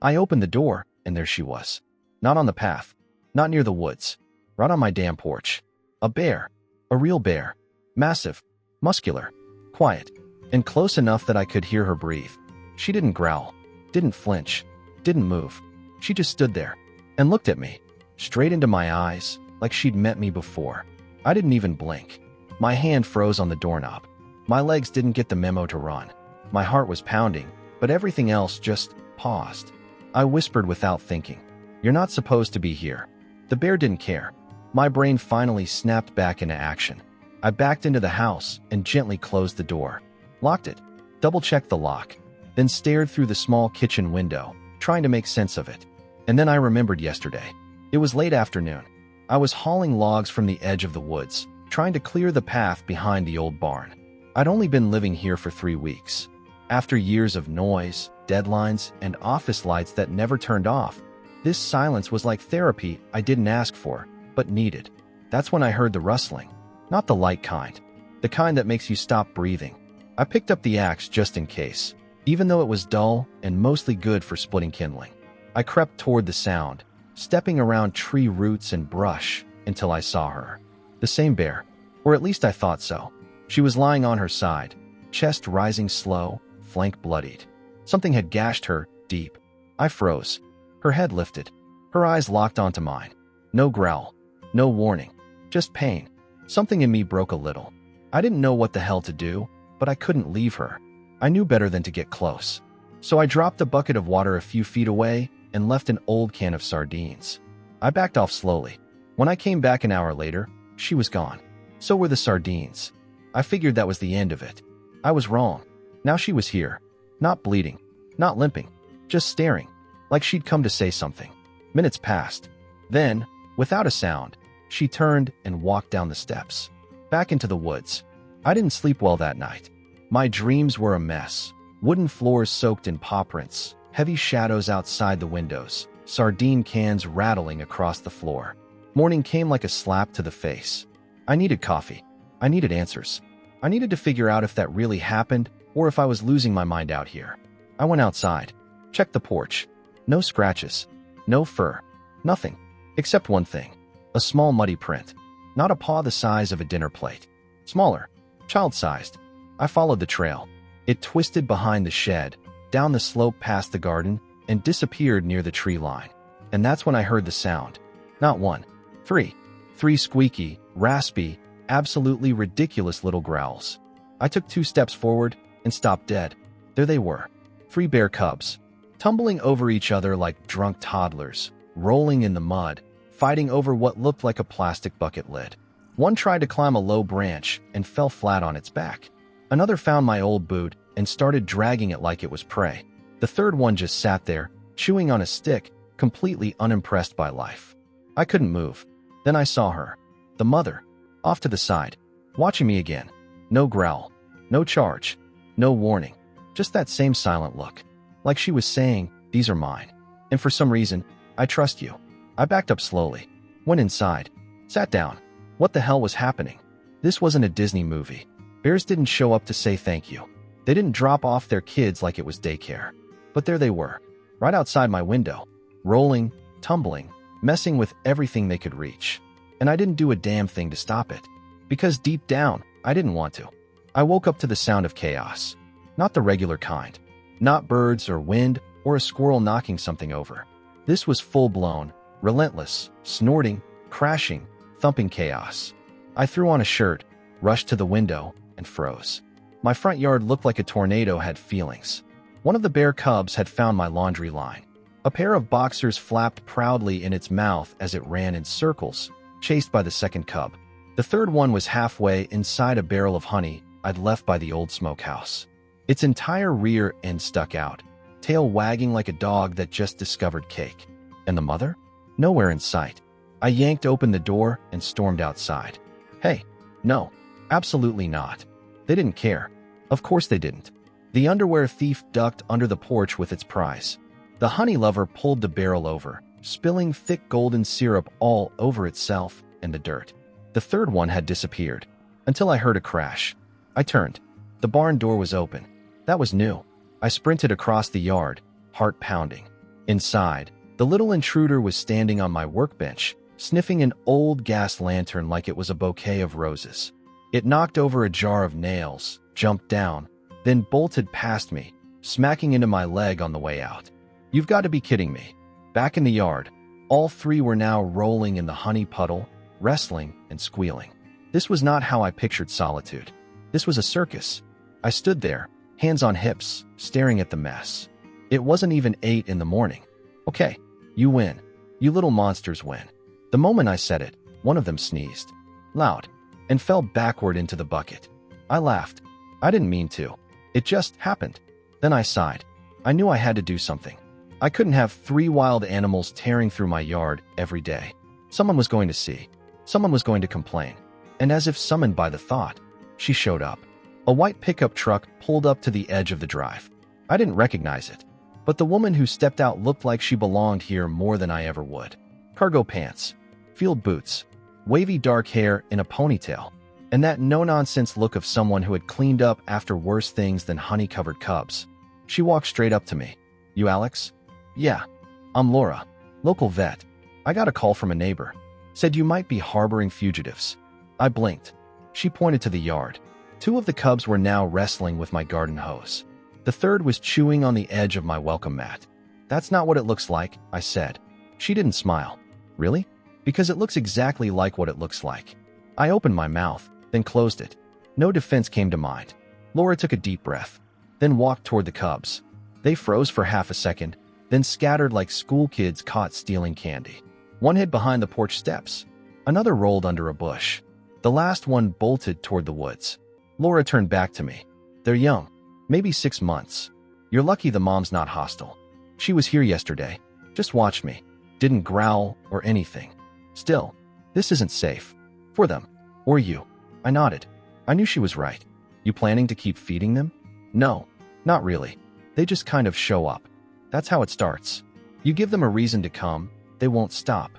I opened the door, and there she was. Not on the path, not near the woods, right on my damn porch. A bear. A real bear. Massive, muscular, quiet, and close enough that I could hear her breathe. She didn't growl, didn't flinch, didn't move. She just stood there and looked at me, straight into my eyes, like she'd met me before. I didn't even blink. My hand froze on the doorknob. My legs didn't get the memo to run. My heart was pounding, but everything else just paused. I whispered without thinking, "You're not supposed to be here." The bear didn't care. My brain finally snapped back into action. I backed into the house and gently closed the door, locked it, double-checked the lock, then stared through the small kitchen window, trying to make sense of it. And then I remembered yesterday. It was late afternoon. I was hauling logs from the edge of the woods, trying to clear the path behind the old barn. I'd only been living here for 3 weeks. After years of noise, deadlines, and office lights that never turned off, this silence was like therapy I didn't ask for, but needed. That's when I heard the rustling. Not the light kind. The kind that makes you stop breathing. I picked up the axe just in case, even though it was dull and mostly good for splitting kindling. I crept toward the sound, stepping around tree roots and brush until I saw her. The same bear, or at least I thought so. She was lying on her side, chest rising slow, flank bloodied. Something had gashed her deep. I froze. Her head lifted. Her eyes locked onto mine. No growl. No warning. Just pain. Something in me broke a little. I didn't know what the hell to do, but I couldn't leave her. I knew better than to get close. So I dropped a bucket of water a few feet away and left an old can of sardines. I backed off slowly. When I came back an hour later, she was gone. So were the sardines. I figured that was the end of it. I was wrong. Now she was here. Not bleeding. Not limping. Just staring. Like she'd come to say something. Minutes passed. Then, without a sound, she turned and walked down the steps. Back into the woods. I didn't sleep well that night. My dreams were a mess. Wooden floors soaked in paw prints. Heavy shadows outside the windows. Sardine cans rattling across the floor. Morning came like a slap to the face. I needed coffee. I needed answers. I needed to figure out if that really happened or if I was losing my mind out here. I went outside. Checked the porch. No scratches. No fur. Nothing. Except one thing. A small muddy print. Not a paw the size of a dinner plate. Smaller. Child-sized. I followed the trail. It twisted behind the shed, down the slope past the garden, and disappeared near the tree line. And that's when I heard the sound. Not one. 3. 3 squeaky, raspy, absolutely ridiculous little growls. I took 2 steps forward and stopped dead. There they were. 3 bear cubs, tumbling over each other like drunk toddlers, rolling in the mud, fighting over what looked like a plastic bucket lid. One tried to climb a low branch and fell flat on its back. Another found my old boot and started dragging it like it was prey. The third one just sat there, chewing on a stick, completely unimpressed by life. I couldn't move. Then I saw her, the mother, off to the side, watching me again. No growl, no charge, no warning, just that same silent look. Like she was saying, "These are mine. And for some reason, I trust you." I backed up slowly, went inside, sat down. What the hell was happening? This wasn't a Disney movie. Bears didn't show up to say thank you. They didn't drop off their kids like it was daycare. But there they were, right outside my window, rolling, tumbling, messing with everything they could reach. And I didn't do a damn thing to stop it. Because deep down, I didn't want to. I woke up to the sound of chaos. Not the regular kind. Not birds or wind or a squirrel knocking something over. This was full-blown, relentless, snorting, crashing, thumping chaos. I threw on a shirt, rushed to the window, and froze. My front yard looked like a tornado had feelings. One of the bear cubs had found my laundry line. A pair of boxers flapped proudly in its mouth as it ran in circles, chased by the second cub. The third one was halfway inside a barrel of honey I'd left by the old smokehouse. Its entire rear end stuck out, tail wagging like a dog that just discovered cake. And the mother? Nowhere in sight. I yanked open the door and stormed outside. Hey, no, absolutely not. They didn't care. Of course they didn't. The underwear thief ducked under the porch with its prize. The honey lover pulled the barrel over, spilling thick golden syrup all over itself and the dirt. The third one had disappeared, until I heard a crash. I turned. The barn door was open. That was new. I sprinted across the yard, heart pounding. Inside, the little intruder was standing on my workbench, sniffing an old gas lantern like it was a bouquet of roses. It knocked over a jar of nails, jumped down, then bolted past me, smacking into my leg on the way out. You've got to be kidding me. Back in the yard, all three were now rolling in the honey puddle, wrestling and squealing. This was not how I pictured solitude. This was a circus. I stood there, hands on hips, staring at the mess. It wasn't even 8 in the morning. Okay, you win. You little monsters win. The moment I said it, one of them sneezed, loud, and fell backward into the bucket. I laughed. I didn't mean to. It just happened. Then I sighed. I knew I had to do something. I couldn't have 3 wild animals tearing through my yard every day. Someone was going to see. Someone was going to complain. And as if summoned by the thought, she showed up. A white pickup truck pulled up to the edge of the drive. I didn't recognize it, but the woman who stepped out looked like she belonged here more than I ever would. Cargo pants, field boots, wavy dark hair in a ponytail, and that no-nonsense look of someone who had cleaned up after worse things than honey-covered cubs. She walked straight up to me. You Alex? Yeah, I'm Laura, local vet. I got a call from a neighbor. Said you might be harboring fugitives. I blinked. She pointed to the yard. 2 of the cubs were now wrestling with my garden hose. The third was chewing on the edge of my welcome mat. That's not what it looks like, I said. She didn't smile. Really? Because it looks exactly like what it looks like. I opened my mouth, then closed it. No defense came to mind. Laura took a deep breath, then walked toward the cubs. They froze for half a second, then scattered like school kids caught stealing candy. One hid behind the porch steps. Another rolled under a bush. The last one bolted toward the woods. Laura turned back to me. They're young, maybe 6 months. You're lucky the mom's not hostile. She was here yesterday. Just watched me. Didn't growl or anything. Still, this isn't safe. For them. Or you. I nodded. I knew she was right. You planning to keep feeding them? No, not really. They just kind of show up. That's how it starts. You give them a reason to come, they won't stop.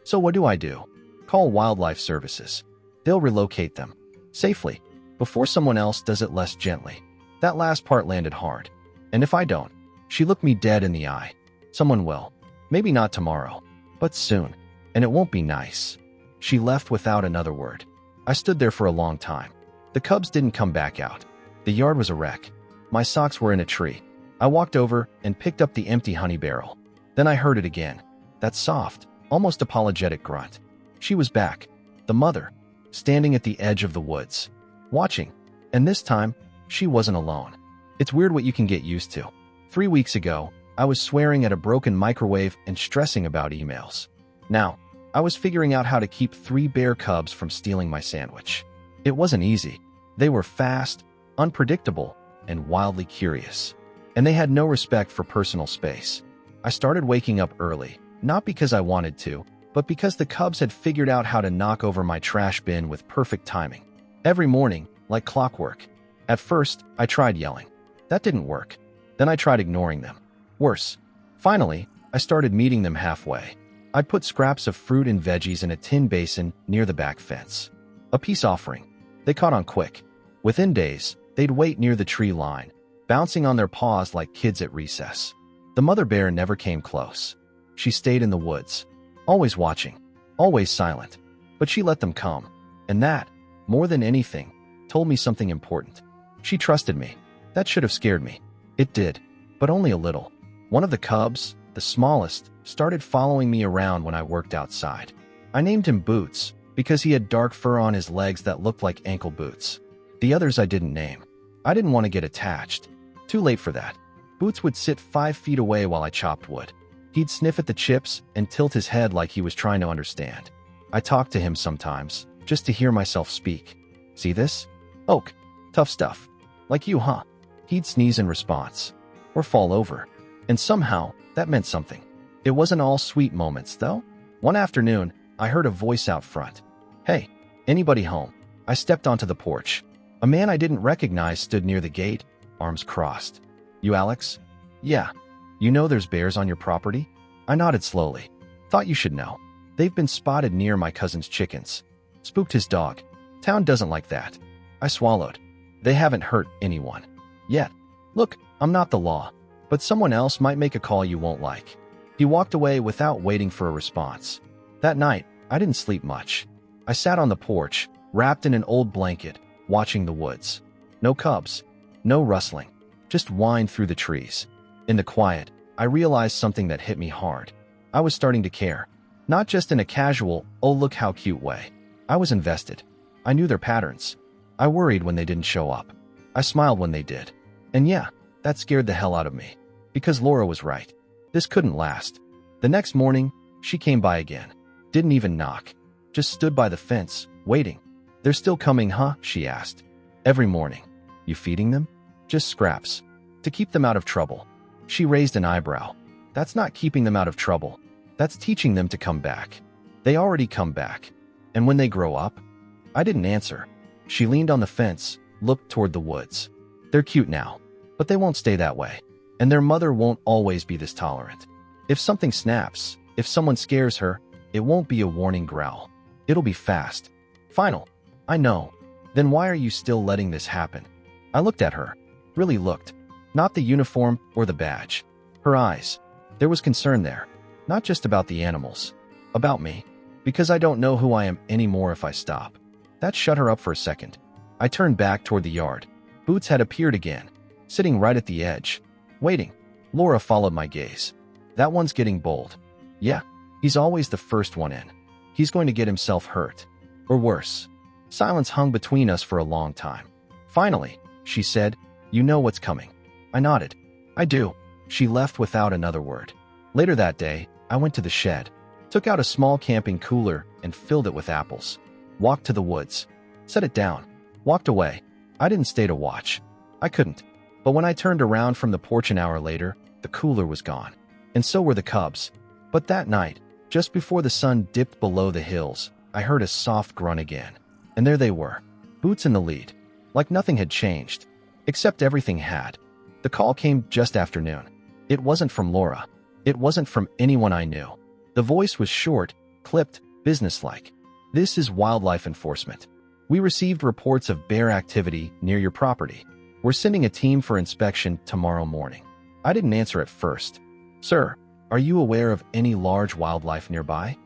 So what do? Call wildlife services. They'll relocate them. Safely. Before someone else does it less gently. That last part landed hard. And if I don't, she looked me dead in the eye. Someone will. Maybe not tomorrow, but soon. And it won't be nice. She left without another word. I stood there for a long time. The cubs didn't come back out. The yard was a wreck. My socks were in a tree. I walked over and picked up the empty honey barrel. Then I heard it again. That soft, almost apologetic grunt. She was back. The mother. Standing at the edge of the woods. Watching. And this time, she wasn't alone. It's weird what you can get used to. 3 weeks ago, I was swearing at a broken microwave and stressing about emails. Now, I was figuring out how to keep 3 bear cubs from stealing my sandwich. It wasn't easy. They were fast, unpredictable, and wildly curious. And they had no respect for personal space. I started waking up early, not because I wanted to, but because the cubs had figured out how to knock over my trash bin with perfect timing. Every morning, like clockwork. At first, I tried yelling. That didn't work. Then I tried ignoring them. Worse. Finally, I started meeting them halfway. I'd put scraps of fruit and veggies in a tin basin near the back fence. A peace offering. They caught on quick. Within days, they'd wait near the tree line, bouncing on their paws like kids at recess. The mother bear never came close. She stayed in the woods, always watching, always silent. But she let them come. And that, more than anything, told me something important. She trusted me. That should have scared me. It did, but only a little. One of the cubs, the smallest, started following me around when I worked outside. I named him Boots because he had dark fur on his legs that looked like ankle boots. The others I didn't name. I didn't want to get attached. Too late for that. Boots would sit 5 feet away while I chopped wood. He'd sniff at the chips and tilt his head like he was trying to understand. I talked to him sometimes, just to hear myself speak. See this? Oak. Tough stuff. Like you, huh? He'd sneeze in response. Or fall over. And somehow, that meant something. It wasn't all sweet moments, though. One afternoon, I heard a voice out front. Hey, anybody home? I stepped onto the porch. A man I didn't recognize stood near the gate, arms crossed. You Alex? Yeah. You know there's bears on your property? I nodded slowly. Thought you should know. They've been spotted near my cousin's chickens. Spooked his dog. Town doesn't like that. I swallowed. They haven't hurt anyone. Yet. Look, I'm not the law. But someone else might make a call you won't like. He walked away without waiting for a response. That night, I didn't sleep much. I sat on the porch, wrapped in an old blanket, watching the woods. No cubs, no rustling, just wind through the trees. In the quiet, I realized something that hit me hard. I was starting to care. Not just in a casual, oh look how cute way. I was invested. I knew their patterns. I worried when they didn't show up. I smiled when they did. And yeah, that scared the hell out of me. Because Laura was right. This couldn't last. The next morning, she came by again. Didn't even knock. Just stood by the fence, waiting. "They're still coming, huh?" she asked. "Every morning." "You feeding them?" "Just scraps. To keep them out of trouble." She raised an eyebrow. "That's not keeping them out of trouble. That's teaching them to come back. They already come back. And when they grow up?" I didn't answer. She leaned on the fence, looked toward the woods. "They're cute now, but they won't stay that way. And their mother won't always be this tolerant. If something snaps, if someone scares her, it won't be a warning growl. It'll be fast. Final. I know. Then why are you still letting this happen?" I looked at her. Really looked. Not the uniform or the badge. Her eyes. There was concern there. Not just about the animals. About me. Because I don't know who I am anymore if I stop. That shut her up for a second. I turned back toward the yard. Boots had appeared again, sitting right at the edge, waiting. Laura followed my gaze. "That one's getting bold." "Yeah, he's always the first one in. He's going to get himself hurt. Or worse." Silence hung between us for a long time. Finally, she said, "You know what's coming." I nodded. "I do." She left without another word. Later that day, I went to the shed, took out a small camping cooler and filled it with apples. Walked to the woods, set it down, walked away. I didn't stay to watch. I couldn't. But when I turned around from the porch an hour later, the cooler was gone. And so were the cubs. But that night, just before the sun dipped below the hills, I heard a soft grunt again. And there they were, Boots in the lead, like nothing had changed. Except everything had. The call came just after noon. It wasn't from Laura. It wasn't from anyone I knew. The voice was short, clipped, businesslike. "This is wildlife enforcement. We received reports of bear activity near your property. We're sending a team for inspection tomorrow morning." I didn't answer at first. "Sir, are you aware of any large wildlife nearby?"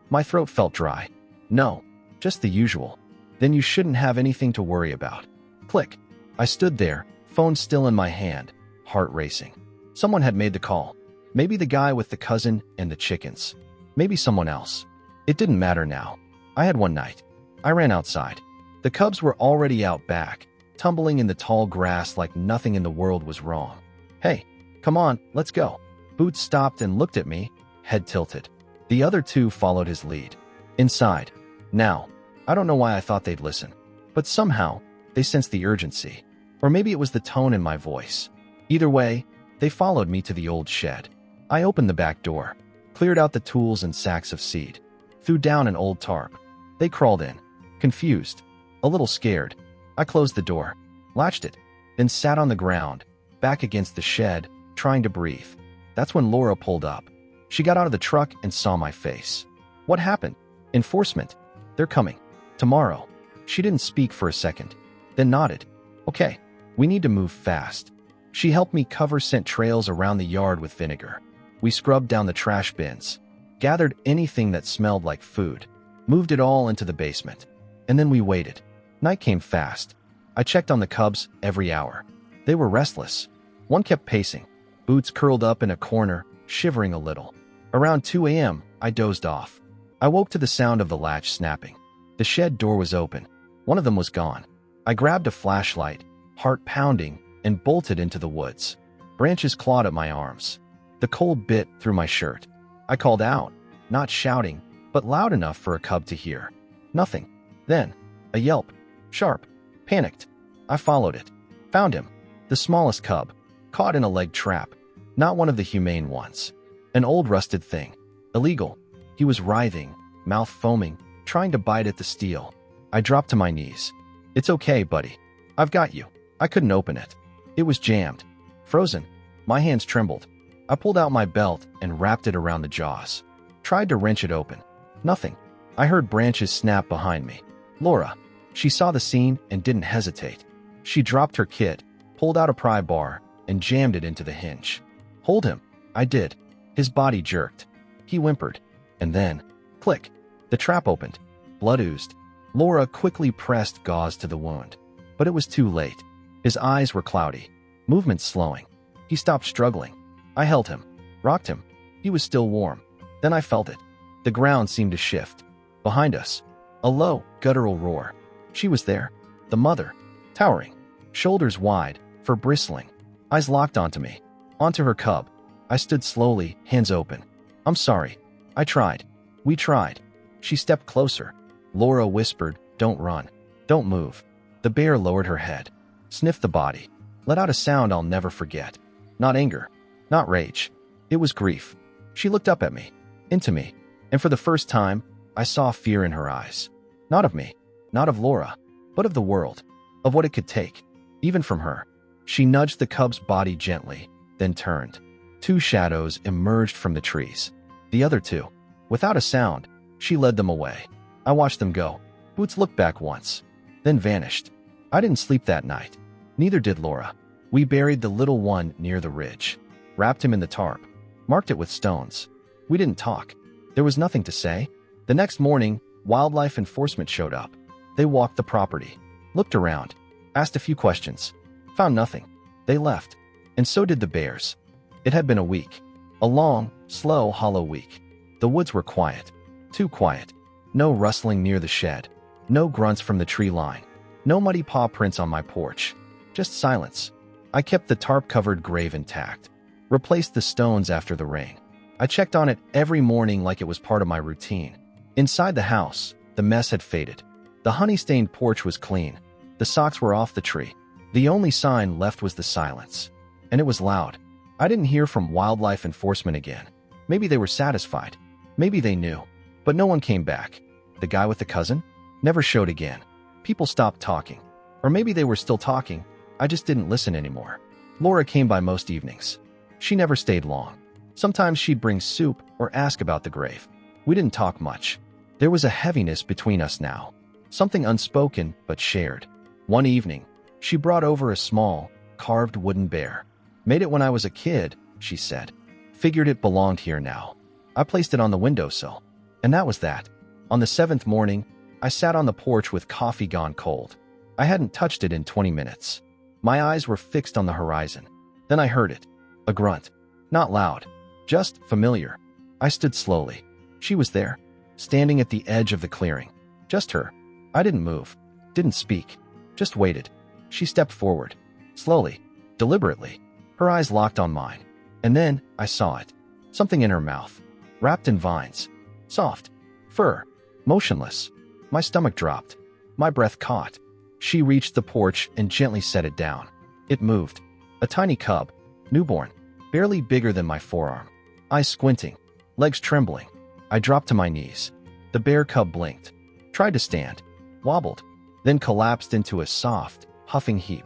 My throat felt dry. "No, just the usual." "Then you shouldn't have anything to worry about." Click. I stood there, phone still in my hand, heart racing. Someone had made the call. Maybe the guy with the cousin and the chickens. Maybe someone else. It didn't matter now. I had one night. I ran outside. The cubs were already out back, tumbling in the tall grass like nothing in the world was wrong. "Hey, come on, let's go." Boots stopped and looked at me, head tilted. The other two followed his lead. Inside. Now, I don't know why I thought they'd listen, but somehow, they sensed the urgency. Or maybe it was the tone in my voice. Either way, they followed me to the old shed. I opened the back door, cleared out the tools and sacks of seed, threw down an old tarp. They crawled in, confused, a little scared. I closed the door, latched it, then sat on the ground, back against the shed, trying to breathe. That's when Laura pulled up. She got out of the truck and saw my face. "What happened?" "Enforcement. They're coming. Tomorrow." She didn't speak for a second, then nodded. "Okay, we need to move fast." She helped me cover scent trails around the yard with vinegar. We scrubbed down the trash bins, gathered anything that smelled like food, moved it all into the basement. And then we waited. Night came fast. I checked on the cubs every hour. They were restless. One kept pacing. Boots curled up in a corner, shivering a little. Around 2 a.m., I dozed off. I woke to the sound of the latch snapping. The shed door was open. One of them was gone. I grabbed a flashlight, heart pounding, and bolted into the woods. Branches clawed at my arms. The cold bit through my shirt. I called out, not shouting, but loud enough for a cub to hear. Nothing. Then, a yelp. Sharp. Panicked. I followed it. Found him. The smallest cub. Caught in a leg trap. Not one of the humane ones. An old rusted thing. Illegal. He was writhing, mouth foaming, trying to bite at the steel. I dropped to my knees. "It's okay, buddy. I've got you." I couldn't open it. It was jammed. Frozen. My hands trembled. I pulled out my belt and wrapped it around the jaws. Tried to wrench it open. Nothing. I heard branches snap behind me. Laura. She saw the scene and didn't hesitate. She dropped her kit, pulled out a pry bar, and jammed it into the hinge. "Hold him." I did. His body jerked. He whimpered. And then, click, the trap opened. Blood oozed. Laura quickly pressed gauze to the wound. But it was too late. His eyes were cloudy, movement slowing. He stopped struggling. I held him, rocked him. He was still warm. Then I felt it. The ground seemed to shift. Behind us, a low, guttural roar. She was there, the mother, towering, shoulders wide, fur bristling, eyes locked onto me, onto her cub. I stood slowly, hands open. I'm sorry. I tried. We tried. She stepped closer. Laura whispered, don't run. Don't move. The bear lowered her head, sniffed the body, let out a sound I'll never forget. Not anger, not rage. It was grief. She looked up at me, into me, and for the first time, I saw fear in her eyes. Not of me, not of Laura, but of the world, of what it could take, even from her. She nudged the cub's body gently, then turned. 2 shadows emerged from the trees. The other 2. Without a sound, she led them away. I watched them go. Boots looked back once, then vanished. I didn't sleep that night. Neither did Laura. We buried the little one near the ridge, wrapped him in the tarp, marked it with stones. We didn't talk. There was nothing to say. The next morning, wildlife enforcement showed up. They walked the property, looked around, asked a few questions, found nothing. They left, and so did the bears. It had been a week, a long, slow, hollow week. The woods were quiet, too quiet. No rustling near the shed, no grunts from the tree line, no muddy paw prints on my porch, just silence. I kept the tarp-covered grave intact, replaced the stones after the rain. I checked on it every morning like it was part of my routine. Inside the house, the mess had faded. The honey-stained porch was clean. The socks were off the tree. The only sign left was the silence. And it was loud. I didn't hear from wildlife enforcement again. Maybe they were satisfied. Maybe they knew. But no one came back. The guy with the cousin never showed again. People stopped talking. Or maybe they were still talking. I just didn't listen anymore. Laura came by most evenings. She never stayed long. Sometimes she'd bring soup or ask about the grave. We didn't talk much. There was a heaviness between us now. Something unspoken but shared. One evening, she brought over a small, carved wooden bear. Made it when I was a kid, she said. Figured it belonged here now. I placed it on the windowsill. And that was that. On the 7th morning, I sat on the porch with coffee gone cold. I hadn't touched it in 20 minutes. My eyes were fixed on the horizon. Then I heard it. A grunt. Not loud. Just familiar. I stood slowly. She was there, standing at the edge of the clearing. Just her. I didn't move. Didn't speak. Just waited. She stepped forward. Slowly. Deliberately. Her eyes locked on mine. And then I saw it. Something in her mouth. Wrapped in vines. Soft. Fur. Motionless. My stomach dropped. My breath caught. She reached the porch and gently set it down. It moved. A tiny cub. Newborn. Barely bigger than my forearm. Eyes squinting. Legs trembling. I dropped to my knees. The bear cub blinked. Tried to stand. Wobbled. Then collapsed into a soft, huffing heap.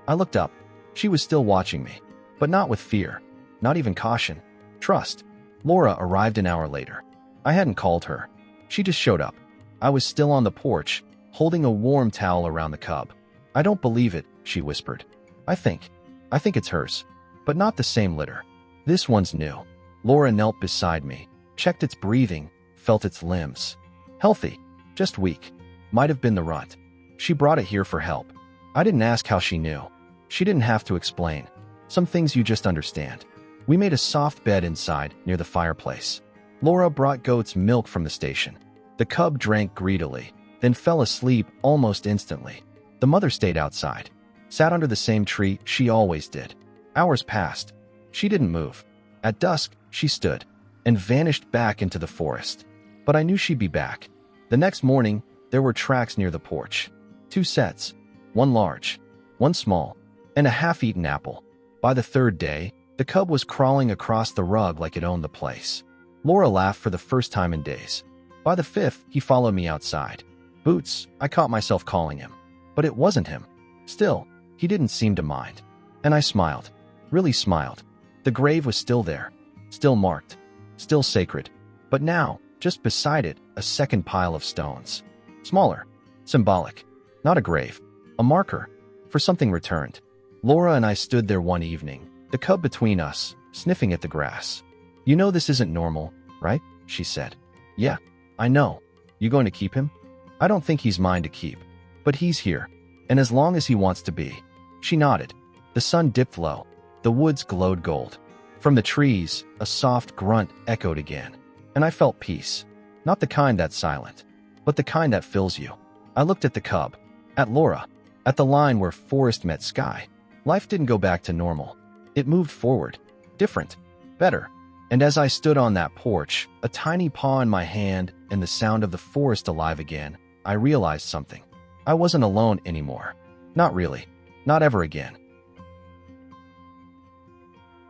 I looked up. She was still watching me. But not with fear. Not even caution. Trust. Laura arrived an hour later. I hadn't called her. She just showed up. I was still on the porch, holding a warm towel around the cub. I don't believe it, she whispered. I think it's hers. But not the same litter. This one's new. Laura knelt beside me, checked its breathing, felt its limbs. Healthy. Just weak. Might have been the rut. She brought it here for help. I didn't ask how she knew. She didn't have to explain. Some things you just understand. We made a soft bed inside, near the fireplace. Laura brought goat's milk from the station. The cub drank greedily, then fell asleep almost instantly. The mother stayed outside, sat under the same tree she always did. Hours passed. She didn't move. At dusk, she stood and vanished back into the forest. But I knew she'd be back. The next morning, there were tracks near the porch. 2 sets, one large, one small, and a half-eaten apple. By the 3rd day, the cub was crawling across the rug like it owned the place. Laura laughed for the first time in days. By the 5th, he followed me outside. Boots, I caught myself calling him. But it wasn't him. Still, he didn't seem to mind. And I smiled. Really smiled. The grave was still there. Still marked. Still sacred. But now, just beside it, a second pile of stones. Smaller. Symbolic. Not a grave. A marker. For something returned. Laura and I stood there one evening, the cub between us, sniffing at the grass. You know this isn't normal, right? She said. Yeah, I know. You going to keep him? I don't think he's mine to keep. But he's here. And as long as he wants to be. She nodded. The sun dipped low. The woods glowed gold. From the trees, a soft grunt echoed again. And I felt peace. Not the kind that's silent, but the kind that fills you. I looked at the cub, at Laura, at the line where forest met sky. Life didn't go back to normal. It moved forward. Different. Better. And as I stood on that porch, a tiny paw in my hand and the sound of the forest alive again, I realized something. I wasn't alone anymore. Not really. Not ever again.